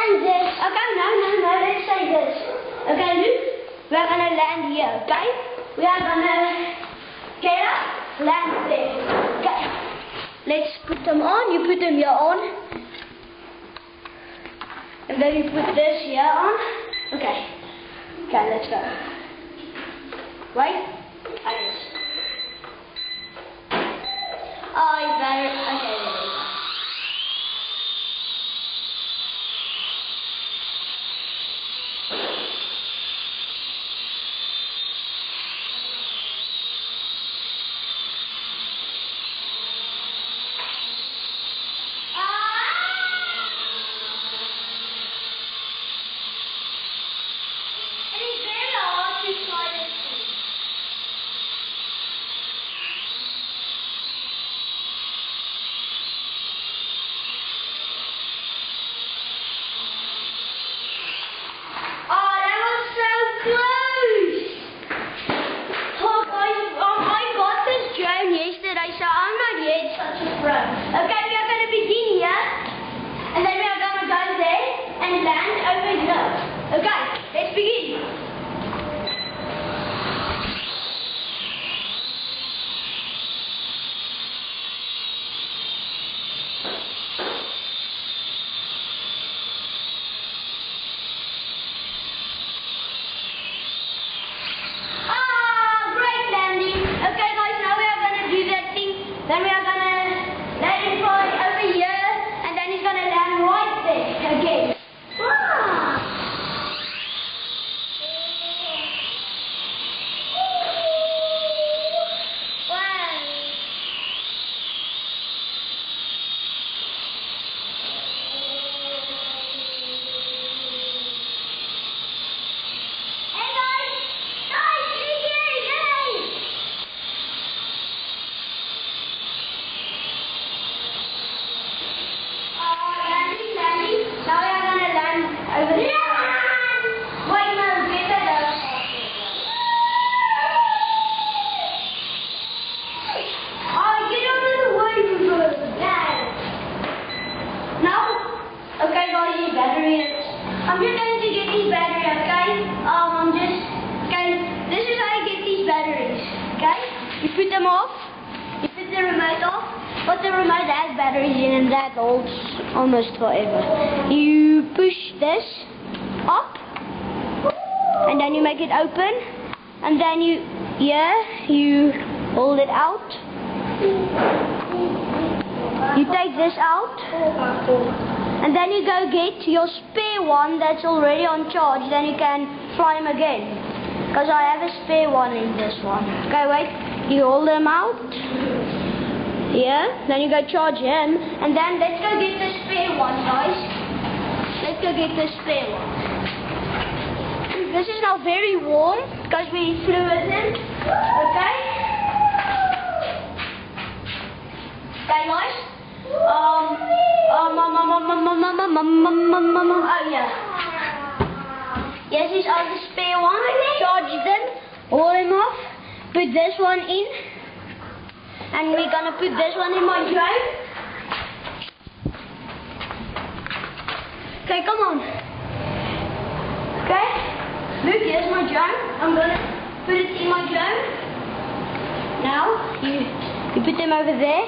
land this. Okay, no, let's say this. Okay, look, we are gonna land here, okay? We are gonna get up, land there. Okay, let's put them on. You put them here on. And then you put this here on. Okay, let's go. Right? Oh, you better. Okay, there we go. Okay, we are going to begin here, and then we are going to go there and land over here. Okay, let's begin. Great landing. Okay guys, now we are going to do that thing. Then we are going to let him fly over here, and then he's going to land right there again. I'm just going to get these batteries, okay? This is how you get these batteries, okay? You put them off, you put the remote off, but the remote has batteries in and that holds almost forever. You push this up, and then you make it open, and then you hold it out. You take this out. And then you go get your spare one that's already on charge, then you can fly him again. Because I have a spare one in this one. Okay, wait. You hold them out. Here. Then you go charge him. And then let's go get the spare one, guys. Let's go get the spare one. This is now very warm because we flew with him. Okay? Okay, guys. Oh yeah. Yes, these are the spare one. Charge them, hold them off, put this one in, and we're gonna put this one in my drone. Okay, come on. Okay, look, here's my drone. I'm gonna put it in my drone. Now you put them over there.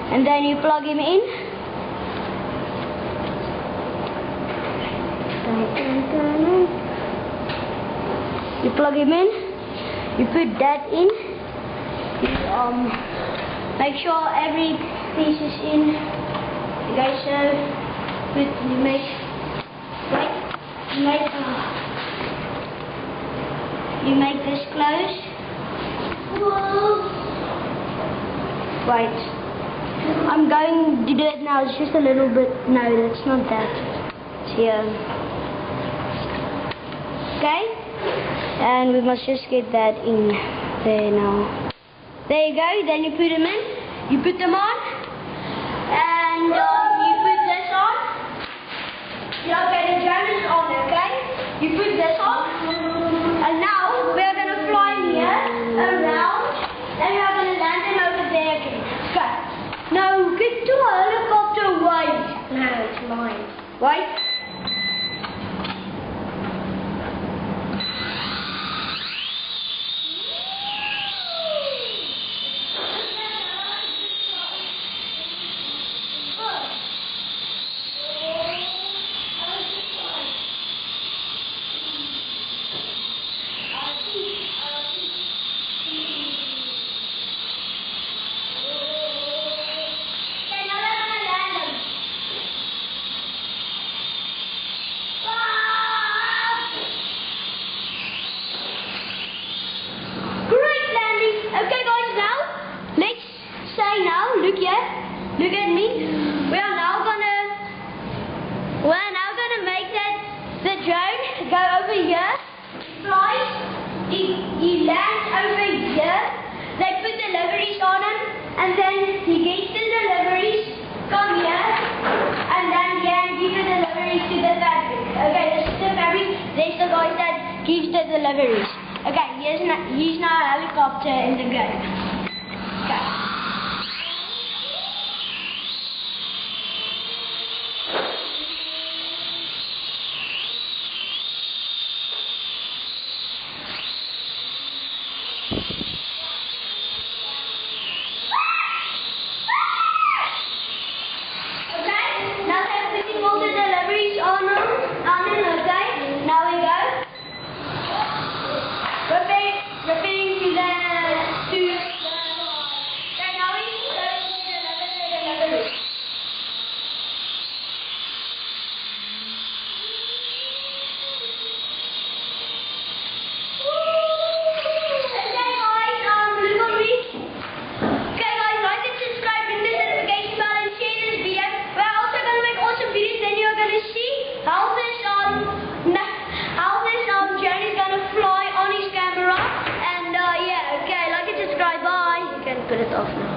And then you plug him in. You plug him in. You put that in. You make sure every piece is in. Okay, so you make this close. Whoa. Right. I'm going to do it now. It's just a little bit. No, that's not that. It's here. Okay? And we must just get that in there now. There you go. Then you put them in. You put them on. And you put this on. Yeah, okay, the drone is on, okay? You put this on. And now we are going to fly here around. Then we are going to land them over there again. Okay. No, get to a helicopter, wait. No, it's mine. Wait. Look here, look at me. We're now gonna make the drone go over here, flies, he lands over here, they put the deliveries on him, and then he gets the deliveries, come here, and then he can give the deliveries to the fabric. Okay, this is the fabric, there's the guy that gives the deliveries. Okay, he's now a helicopter in the game. Okay. Put it off now.